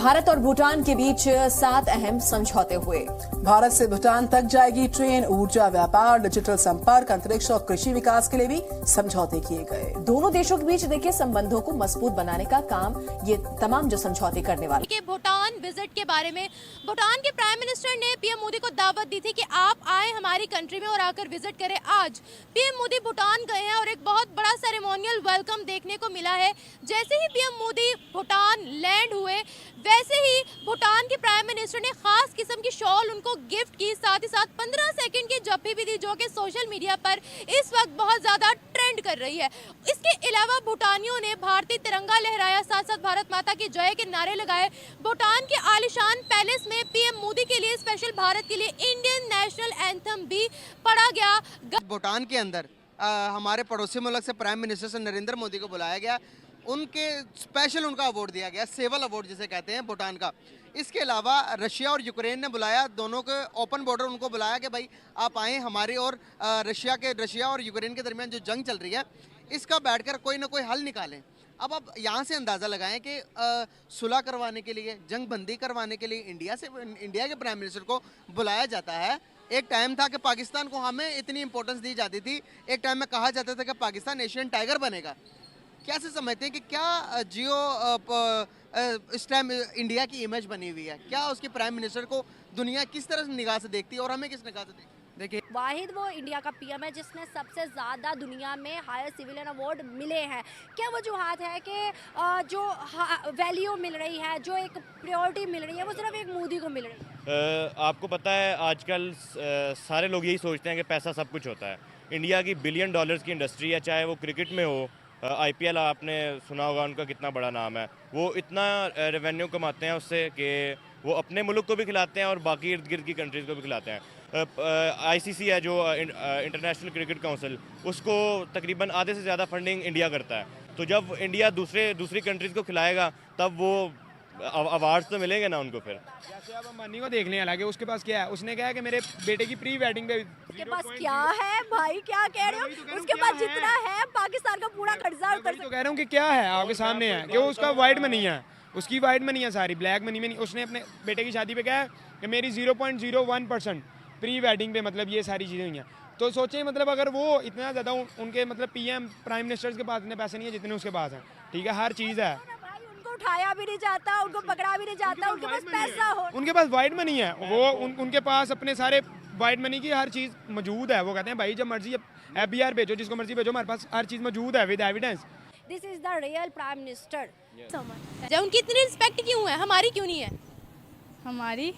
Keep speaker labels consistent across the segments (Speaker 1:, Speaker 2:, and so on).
Speaker 1: भारत और भूटान के बीच 7 अहम समझौते हुए।
Speaker 2: भारत से भूटान तक जाएगी ट्रेन। ऊर्जा, व्यापार, डिजिटल संपर्क, अंतरिक्ष और कृषि विकास के लिए भी समझौते किए गए।
Speaker 1: दोनों देशों के बीच देखिए संबंधों को मजबूत बनाने का काम ये तमाम जो समझौते करने वाले।
Speaker 3: के भूटान विजिट के बारे में भूटान के प्राइम मिनिस्टर ने पीएम मोदी को दावत दी थी कि आप आए हमारी कंट्री में और आकर विजिट करें। आज पीएम मोदी भूटान गए हैं और एक बहुत बड़ा सेरेमोनियल वेलकम देखने को मिला है। जैसे ही पीएम मोदी भूटान लैंड हुए वैसे ही भूटान के प्राइम मिनिस्टर ने खास किस्म की शॉल उनको गिफ्ट की, साथ ही साथ 15 सेकंड की जप्पी भी दी, जो कि सोशल मीडिया पर इस वक्त बहुत ज्यादा ट्रेंड कर रही है। इसके अलावा भूटानियों ने भारतीय तिरंगा लहराया, साथ साथ भारत माता की जय के नारे लगाए। भूटान के आलिशान पैलेस में पीएम मोदी के लिए स्पेशल भारत के लिए इंडियन नेशनल एंथम भी पढ़ा गया।
Speaker 4: भूटान के अंदर हमारे पड़ोसी मुल्क से प्राइम मिनिस्टर से नरेंद्र मोदी को बुलाया गया, उनके स्पेशल उनका अवार्ड दिया गया, सेवल अवार्ड जिसे कहते हैं भूटान का। इसके अलावा रशिया और यूक्रेन ने बुलाया, दोनों के ओपन बॉर्डर उनको बुलाया कि भाई आप आएँ हमारे और रशिया और यूक्रेन के दरमियान जो जंग चल रही है इसका बैठकर कोई ना कोई हल निकालें। अब आप यहाँ से अंदाज़ा लगाएं कि सुलह करवाने के लिए, जंग बंदी करवाने के लिए इंडिया के प्राइम मिनिस्टर को बुलाया जाता है। एक टाइम था कि पाकिस्तान को हमें इतनी इंपॉर्टेंस दी जाती थी, एक टाइम में कहा जाता था कि पाकिस्तान एशियन टाइगर बनेगा। कैसे समझते हैं कि क्या इस टाइम इंडिया की इमेज बनी हुई है, क्या उसके प्राइम मिनिस्टर को दुनिया किस तरह से निगाह से देखती है और हमें किस निगाह से देखती है?
Speaker 5: देखिए, वाहिद वो इंडिया का पीएम है जिसने सबसे ज़्यादा दुनिया में हायर सिविलियन अवार्ड मिले हैं। क्या वजूहत है कि जो वैल्यू मिल रही है, जो एक प्रायोरिटी मिल रही है, वो सिर्फ एक मोदी को मिल रही है?
Speaker 6: आपको पता है आजकल सारे लोग यही सोचते हैं कि पैसा सब कुछ होता है। इंडिया की बिलियन डॉलर्स की इंडस्ट्री है, चाहे वो क्रिकेट में हो, आईपीएल आपने सुना होगा, उनका कितना बड़ा नाम है। वो इतना रेवेन्यू कमाते हैं उससे कि वो अपने मुल्क को भी खिलाते हैं और बाकी इर्द गिर्द की कंट्रीज़ को भी खिलाते हैं। आईसीसी है जो इंटरनेशनल क्रिकेट काउंसिल, उसको तकरीबन आधे से ज़्यादा फंडिंग इंडिया करता है। तो जब इंडिया दूसरी कंट्रीज़ को खिलाएगा तब वो अवार्ड्स तो मिलेंगे ना उनको। फिर
Speaker 7: जैसे अब अंबानी को देख लें, हालांकि उसके पास क्या है, उसने कहा है कि मेरे बेटे की प्री वेडिंग पे
Speaker 5: उसके पास क्या है भाई, क्या कह रहे हो? उसके पास जितना है पाकिस्तान का पूरा कर्जा उतर
Speaker 7: तो कह रहा हूँ कि क्या है आपके सामने है कि वो उसका वाइट मनी है, उसकी वाइट मनी है सारी, ब्लैक मनी में नहीं। उसने अपने बेटे की शादी पे कहा है कि मेरी 0.01% प्री वेडिंग पे, मतलब ये सारी चीज़ें हुई हैं। तो सोचें, मतलब अगर वो इतना ज़्यादा उनके मतलब पीएम प्राइम मिनिस्टर्स के पास इतने पैसे नहीं है जितने उसके पास हैं, ठीक है, हर चीज़ है,
Speaker 5: उठाया भी नहीं जाता, उनको पकड़ा भी नहीं जाता, उनके पास पैसा हो,
Speaker 7: उनके पास वाइट मनी है, वो उनके पास अपने सारे वाइट मनी की हर चीज़ मौजूद है। वो कहते हैं भाई जब मर्जी FBR भेजो, जिसको मर्जी भेजो, हमारे पास हर चीज़ मौजूद है with evidence.
Speaker 5: This is the real prime minister.
Speaker 3: जब उनकी इतनी रिस्पेक्ट क्यों है, हमारी क्यों नहीं है? हमारी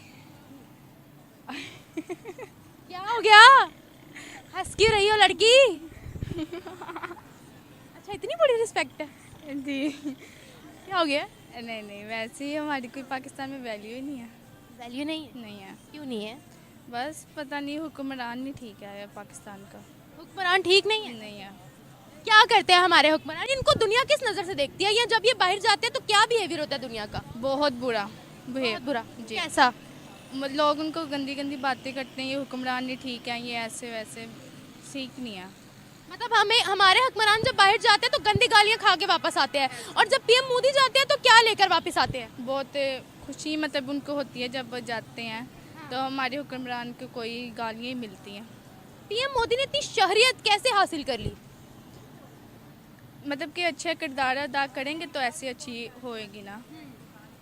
Speaker 3: क्या हो गया, हंस क्यों रही हो लड़की? अच्छा, इतनी बड़ी रिस्पेक्ट है
Speaker 8: जी।
Speaker 3: क्या हो गया?
Speaker 8: नहीं, वैसे ही हमारी कोई पाकिस्तान में वैल्यू ही नहीं है।
Speaker 3: वैल्यू नहीं
Speaker 8: है।
Speaker 3: क्यों नहीं है?
Speaker 8: बस पता नहीं, हुक्मरान नहीं ठीक है पाकिस्तान का।
Speaker 3: हुक्मरान ठीक नहीं है?
Speaker 8: नहीं है।
Speaker 3: क्या करते हैं हमारे हुक्मरान? इनको दुनिया किस नज़र से देखती है, या जब ये बाहर जाते हैं तो क्या बिहेवियर होता है दुनिया का?
Speaker 8: बहुत बुरा
Speaker 3: बहुत बुरा
Speaker 8: जी।
Speaker 3: कैसा?
Speaker 8: लोग उनको गंदी गंदी बातें करते हैं, ये हुक्मरान नहीं ठीक है, ये ऐसे वैसे, ठीक नहीं है।
Speaker 3: मतलब हमारे हुक्मरान जब बाहर जाते हैं तो गंदी गालियाँ खा के वापस आते हैं, और जब पीएम मोदी जाते हैं तो क्या लेकर वापस आते हैं?
Speaker 8: बहुत खुशी मतलब उनको होती है जब जाते हैं, तो हमारे हुक्मरान को कोई गालियाँ ही मिलती हैं।
Speaker 3: पीएम मोदी ने इतनी शहरियत कैसे हासिल कर ली?
Speaker 8: मतलब कि अच्छा किरदार अदा करेंगे तो ऐसी अच्छी होएगी ना,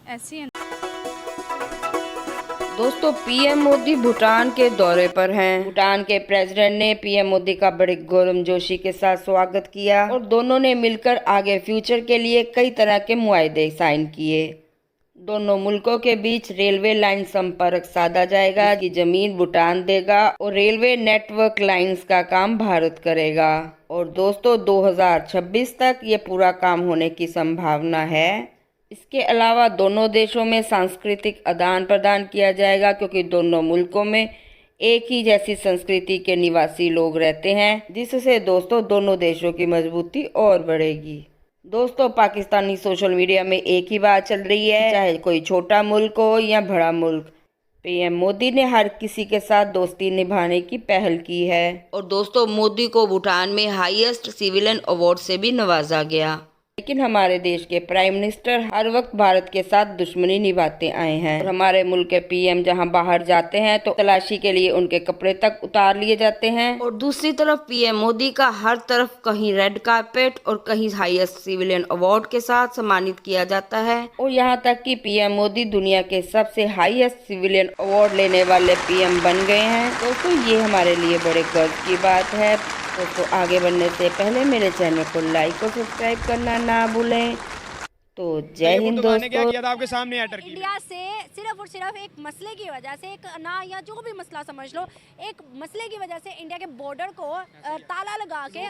Speaker 8: ऐसी है।
Speaker 9: दोस्तों, पीएम मोदी भूटान के दौरे पर हैं। भूटान के प्रेसिडेंट ने पीएम मोदी का बड़े गर्मजोशी के साथ स्वागत किया और दोनों ने मिलकर आगे फ्यूचर के लिए कई तरह के मुआहदे साइन किए। दोनों मुल्कों के बीच रेलवे लाइन संपर्क साधा जाएगा, कि जमीन भूटान देगा और रेलवे नेटवर्क लाइंस का काम भारत करेगा। और दोस्तों, 2026 तक ये पूरा काम होने की संभावना है। इसके अलावा दोनों देशों में सांस्कृतिक आदान प्रदान किया जाएगा, क्योंकि दोनों मुल्कों में एक ही जैसी संस्कृति के निवासी लोग रहते हैं, जिससे दोस्तों दोनों देशों की मजबूती और बढ़ेगी। दोस्तों, पाकिस्तानी सोशल मीडिया में एक ही बात चल रही है, चाहे कोई छोटा मुल्क हो या बड़ा मुल्क, पीएम मोदी ने हर किसी के साथ दोस्ती निभाने की पहल की है। और दोस्तों, मोदी को भूटान में हाईएस्ट सिविलियन अवार्ड से भी नवाजा गया। लेकिन हमारे देश के प्राइम मिनिस्टर हर वक्त भारत के साथ दुश्मनी निभाते आए हैं और हमारे मुल्क के पीएम जहां बाहर जाते हैं तो तलाशी के लिए उनके कपड़े तक उतार लिए जाते हैं और दूसरी तरफ पीएम मोदी का हर तरफ कहीं रेड कार्पेट और कहीं हाईएस्ट सिविलियन अवार्ड के साथ सम्मानित किया जाता है और यहाँ तक कि पीएम मोदी दुनिया के सबसे हाईएस्ट सिविलियन अवार्ड लेने वाले पीएम बन गए हैं। दोस्तों ये हमारे लिए बड़े गर्व की बात है। दोस्तों आगे बढ़ने से पहले मेरे चैनल को लाइक और सब्सक्राइब करना ना भूलें। तो जय हिंद दोस्तों।
Speaker 7: क्या किया था आपके सामने है टर्की
Speaker 5: इंडिया से सिर्फ और सिर्फ एक मसले की वजह से, एक ना या जो भी मसला समझ लो, एक मसले की वजह से इंडिया के बॉर्डर को ताला लगा के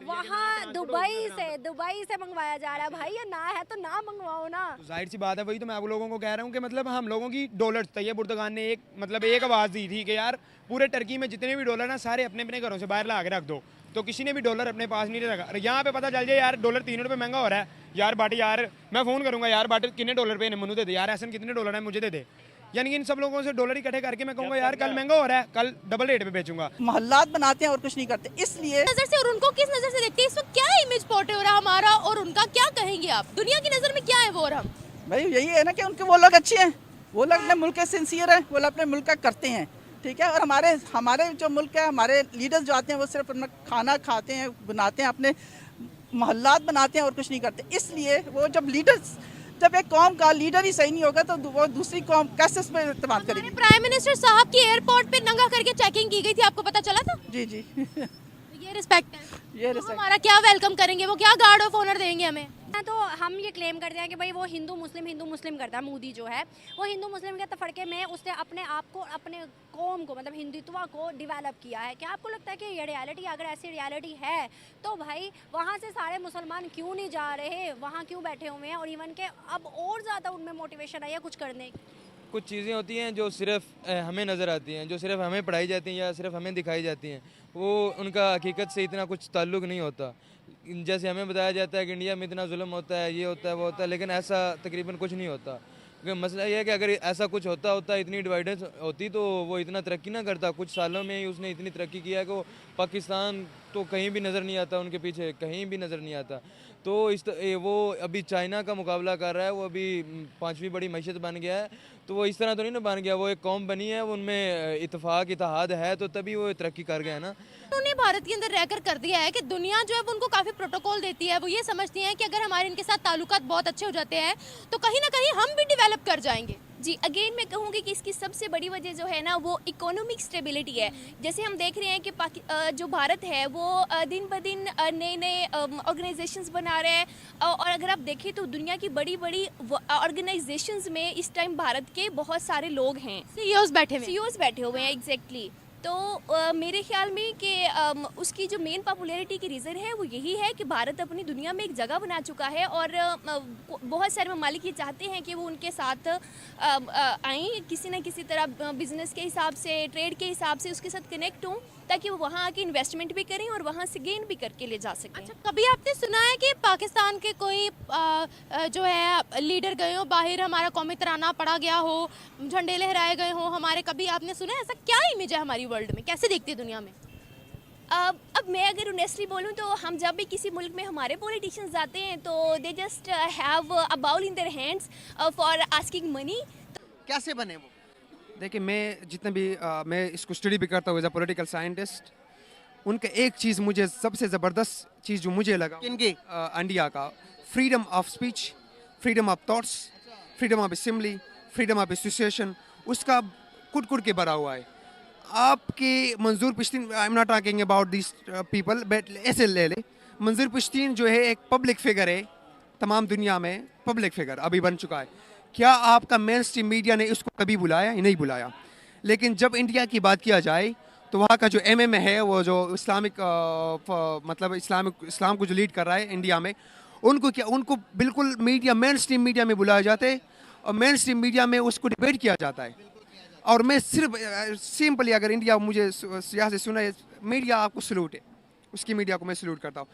Speaker 5: वहाँ दुबई से मंगवाया जा रहा है। भाई ये ना है तो ना मंगवाओ ना।
Speaker 7: तो जाहिर सी बात है, वही तो मैं आप लोगों को कह रहा हूँ कि मतलब हम लोगों की डॉलर तैयब उर्दगान ने एक आवाज़ दी थी कि यार पूरे टर्की में जितने भी डॉलर ना सारे अपने अपने घरों से बाहर ला के रख दो। तो किसी ने भी डॉलर अपने पास नहीं रखा। यहाँ पे पता चल जाए यार डॉलर 3 रुपये महंगा हो रहा है, यार बाटी यार मैं फ़ोन करूँगा यार बाटी कितने डॉलर पे मनु दे दे, यार ऐसा कितने डॉलर है मुझे दे दे। यानी कि इन सब लोगों से डॉलर इकट्ठे करके मैं कहूँगा यार कल महंगा हो रहा है, कल डबल रेट पे बेचूंगा।
Speaker 10: मोहल्लात बनाते हैं और कुछ नहीं करते। इसलिए
Speaker 3: नजर से, और उनको किस नजर से देखते हैं, इस वक्त क्या इमेज पोर्ट्रे हो रहा है हमारा और उनका, क्या कहेंगे आप? दुनिया की नजर में क्या है वो और हम?
Speaker 10: भाई यही है ना कि उनके वो लोग अच्छे हैं, वो लोग अपने मुल्क के सिंसियर हैं, वो लोग अपने मुल्क का करते हैं, ठीक है। और हमारे जो मुल्क है, हमारे लीडर्स जो आते हैं वो सिर्फ अपना खाना खाते हैं, बनाते हैं, अपने मोहल्लात बनाते हैं और कुछ नहीं करते। इसलिए वो जब एक कौम का लीडर ही सही नहीं होगा तो वो दूसरी कौम कैसे इस पर इस्तेमाल करेगी।
Speaker 3: प्राइम मिनिस्टर साहब की एयरपोर्ट पे नंगा करके चेकिंग की गई थी, आपको पता चला था?
Speaker 10: जी जी
Speaker 3: ये रिस्पेक्ट है,
Speaker 10: ये
Speaker 3: तो हमारा क्या वेलकम करेंगे, वो क्या गार्ड ऑफ ऑनर देंगे हमें?
Speaker 5: तो हम ये क्लेम करते हैं कि भाई वो हिंदू मुस्लिम करता है। मोदी जो है वो हिंदू मुस्लिम के तफरके में उसने अपने आप को, अपने कौम को, मतलब हिंदुत्व को डेवलप किया है। क्या आपको लगता है कि ये रियलिटी, अगर ऐसी रियलिटी है तो भाई वहाँ से सारे मुसलमान क्यों नहीं जा रहे, वहाँ क्यों बैठे हुए हैं? और इवन के अब और ज़्यादा उनमें मोटिवेशन आई है कुछ करने की।
Speaker 11: कुछ चीज़ें होती हैं जो सिर्फ हमें नज़र आती हैं, जो सिर्फ हमें पढ़ाई जाती हैं या सिर्फ हमें दिखाई जाती हैं, वो उनका हकीकत से इतना कुछ ताल्लुक़ नहीं होता। जैसे हमें बताया जाता है कि इंडिया में इतना जुल्म होता है, ये होता है, वो होता है, लेकिन ऐसा तकरीबन कुछ नहीं होता। क्योंकि मसला ये है कि अगर ऐसा कुछ होता, इतनी डिवाइडेंस होती तो वो इतना तरक्की ना करता। कुछ सालों में ही उसने इतनी तरक्की किया है कि वो पाकिस्तान तो कहीं भी नज़र नहीं आता, उनके पीछे कहीं भी नज़र नहीं आता। तो वो अभी चाइना का मुकाबला कर रहा है, वो अभी 5वीं बड़ी मईशत बन गया है। तो वो इस तरह तो नहीं ना बन गया, वो एक कौम बनी है, उनमें इत्तेफाक इत्तेहाद है, तो तभी वो तरक्की कर गया है ना।
Speaker 3: उन्होंने भारत के अंदर रहकर कर दिया है कि दुनिया जो है वो उनको काफ़ी प्रोटोकॉल देती है। वो ये समझती हैं कि अगर हमारे इनके साथ ताल्लुकात बहुत अच्छे हो जाते हैं तो कहीं ना कहीं हम भी डेवलप कर जाएंगे।
Speaker 12: जी, अगेन मैं कहूँगी कि इसकी सबसे बड़ी वजह जो है ना वो इकोनॉमिक स्टेबिलिटी है। जैसे हम देख रहे हैं कि जो भारत है वो दिन ब दिन नए ऑर्गेनाइजेशंस बना रहे हैं और अगर आप देखें तो दुनिया की बड़ी बड़ी ऑर्गेनाइजेशंस में इस टाइम भारत के बहुत सारे लोग हैं, सीईओज बैठे हुए हैं। एग्जैक्टली। तो मेरे ख्याल में कि उसकी जो मेन पॉपुलैरिटी की रीज़न है वो यही है कि भारत अपनी दुनिया में एक जगह बना चुका है और बहुत सारे ममालिक ये चाहते हैं कि वो उनके साथ आएँ, किसी न किसी तरह बिज़नेस के हिसाब से, ट्रेड के हिसाब से उसके साथ कनेक्ट हों, ताकि वो वहाँ आके इन्वेस्टमेंट भी करें और वहाँ से गेन भी करके ले जा सकें।
Speaker 3: अच्छा, कभी आपने सुना है कि पाकिस्तान के कोई जो है लीडर गए हो बाहर, हमारा कौमी तराना पढ़ा गया हो, झंडे लहराए गए हो हमारे, कभी आपने सुना है? ऐसा क्या इमेज है हमारी वर्ल्ड में, कैसे देखते हैं दुनिया में?
Speaker 12: अब मैं अगर ऑनेस्टली बोलूँ तो हम जब भी किसी मुल्क में हमारे पॉलिटिशियंस जाते हैं तो they just have a bowl in their hands for asking money.
Speaker 4: कैसे बने वो?
Speaker 13: देखिए, मैं जितने भी मैं इसको स्टडी भी करता हूँ एज अ पॉलिटिकल साइंटिस्ट, उनका एक चीज़ मुझे सबसे ज़बरदस्त चीज़ जो मुझे लगा इंडिया का, freedom of speech, freedom of thoughts, freedom of assembly, freedom of association, उसका कुट के भरा हुआ है। आपके Manzoor Pashteen, I am not talking about this people, but ऐसे ले ले, मंजूर पुश्तीन जो है एक पब्लिक फिगर है, तमाम दुनिया में पब्लिक फिगर अभी बन चुका है। क्या आपका मेन स्ट्रीम मीडिया ने इसको कभी बुलाया? नहीं बुलाया। लेकिन जब इंडिया की बात किया जाए तो वहाँ का जो एमएम है, वो जो मतलब इस्लाम को जो लीड कर रहा है इंडिया में, उनको बिल्कुल मेन स्ट्रीम मीडिया में बुलाया जाता है और मेन स्ट्रीम मीडिया में उसको डिबेट किया जाता है। और मैं सिर्फ सिंपली, अगर इंडिया मुझे यहाँ से सुना है, मीडिया आपको सलूट है, उसकी मीडिया को मैं सलूट करता हूँ।